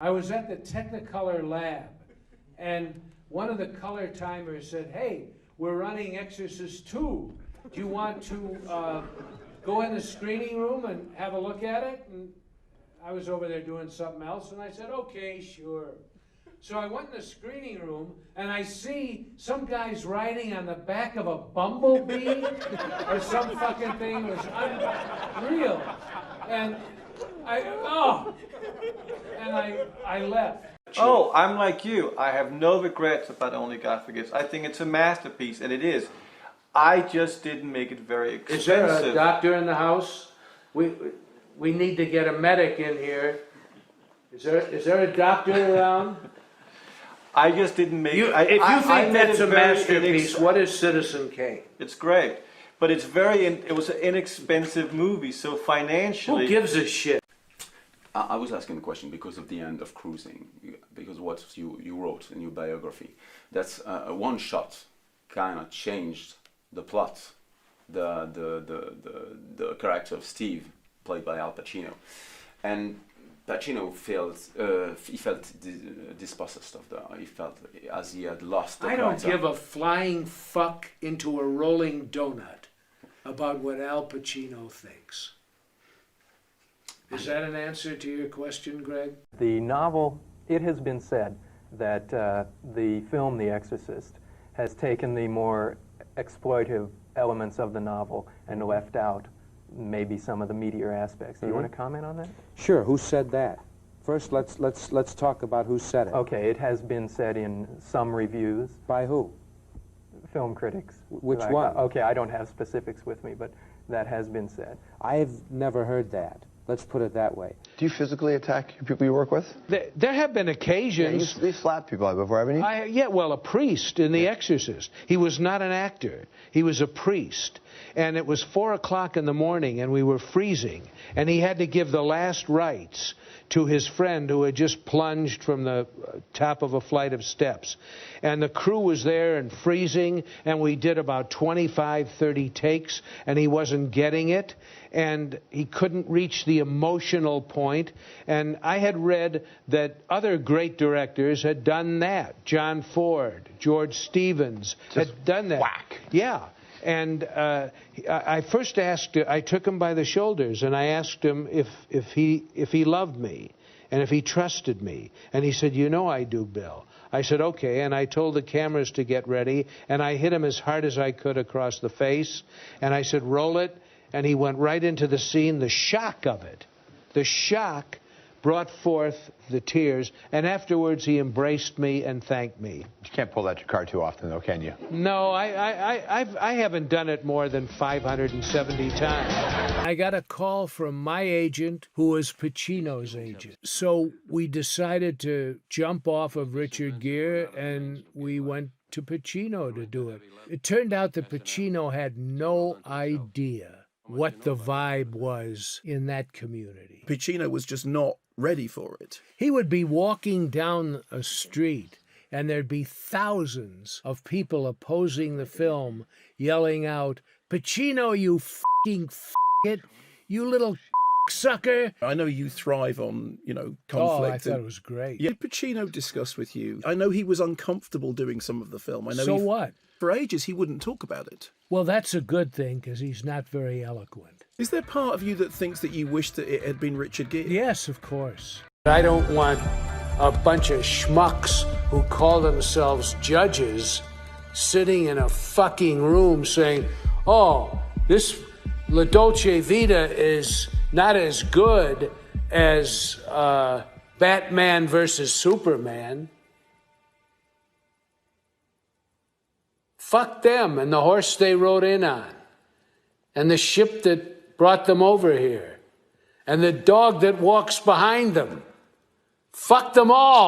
I was at the Technicolor lab, and one of the color timers said, "Hey, we're running Exorcist 2. Do you want to go in the screening room and have a look at it?" And I was over there doing something else, and I said, "Okay, sure." So I went in the screening room, and I see some guys riding on the back of a bumblebee or some fucking thing. It was unreal. And I left. Oh, I'm like you. I have no regrets about Only God Forgives. I think it's a masterpiece, and it is. I just didn't make it very expensive. Is there a doctor in the house? We need to get a medic in here. Is there a doctor around? I just didn't make it. If you think that's a masterpiece, what is Citizen Kane? It's great, but it's it was an inexpensive movie, so financially. Who gives a shit? I was asking the question because of the end of Cruising, because what you wrote in your biography. That's a one shot kind of changed the plot, the character of Steve, played by Al Pacino, and Pacino felt dispossessed of he felt as he had lost the I don't character. give a flying fuck into a rolling donut about what Al Pacino thinks. Is that an answer to your question, Greg? The novel, it has been said that the film The Exorcist has taken the more exploitive elements of the novel and left out maybe some of the meatier aspects. Do you want to comment on that? Sure. Who said that? First, let's talk about who said it. Okay, it has been said in some reviews. By who? Film critics. Which one? Okay, I don't have specifics with me, but that has been said. I've never heard that. Let's put it that way. Do you physically attack people you work with? There have been occasions. Yeah, you've slapped people before, haven't you? Yeah, well, a priest in The Exorcist. He was not an actor. He was a priest. And it was 4 o'clock in the morning, and we were freezing. And he had to give the last rites to his friend who had just plunged from the top of a flight of steps. And the crew was there and freezing, and we did about 25, 30 takes, and he wasn't getting it. And he couldn't reach the emotional point. And I had read that other great directors had done that. John Ford, George Stevens had done that. Whack. Yeah. And I first I took him by the shoulders, and I asked him if he loved me and if he trusted me. And he said, "You know I do, Bill." I said, "Okay." And I told the cameras to get ready, and I hit him as hard as I could across the face. And I said, "Roll it." And he went right into the scene. The shock of it, the shock brought forth the tears. And afterwards, he embraced me and thanked me. You can't pull that card too often, though, can you? No, I haven't done it more than 570 times. I got a call from my agent, who was Pacino's agent. So we decided to jump off of Richard Gere, and we went to Pacino to do it. It turned out that Pacino had no idea what the vibe was in that community. Pacino was just not ready for it. He would be walking down a street, and there'd be thousands of people opposing the film, yelling out, "Pacino, you f***ing f***it, you little sucker." I know you thrive on, conflict. Oh, I thought it was great. Yeah, Pacino discussed with you. I know he was uncomfortable doing some of the film. I know. So what? For ages, he wouldn't talk about it. Well, that's a good thing, because he's not very eloquent. Is there part of you that thinks that you wish that it had been Richard Gere? Yes, of course. I don't want a bunch of schmucks who call themselves judges sitting in a fucking room saying, "Oh, this La Dolce Vita is not as good as Batman versus Superman." Fuck them and the horse they rode in on, and the ship that brought them over here, and the dog that walks behind them. Fuck them all.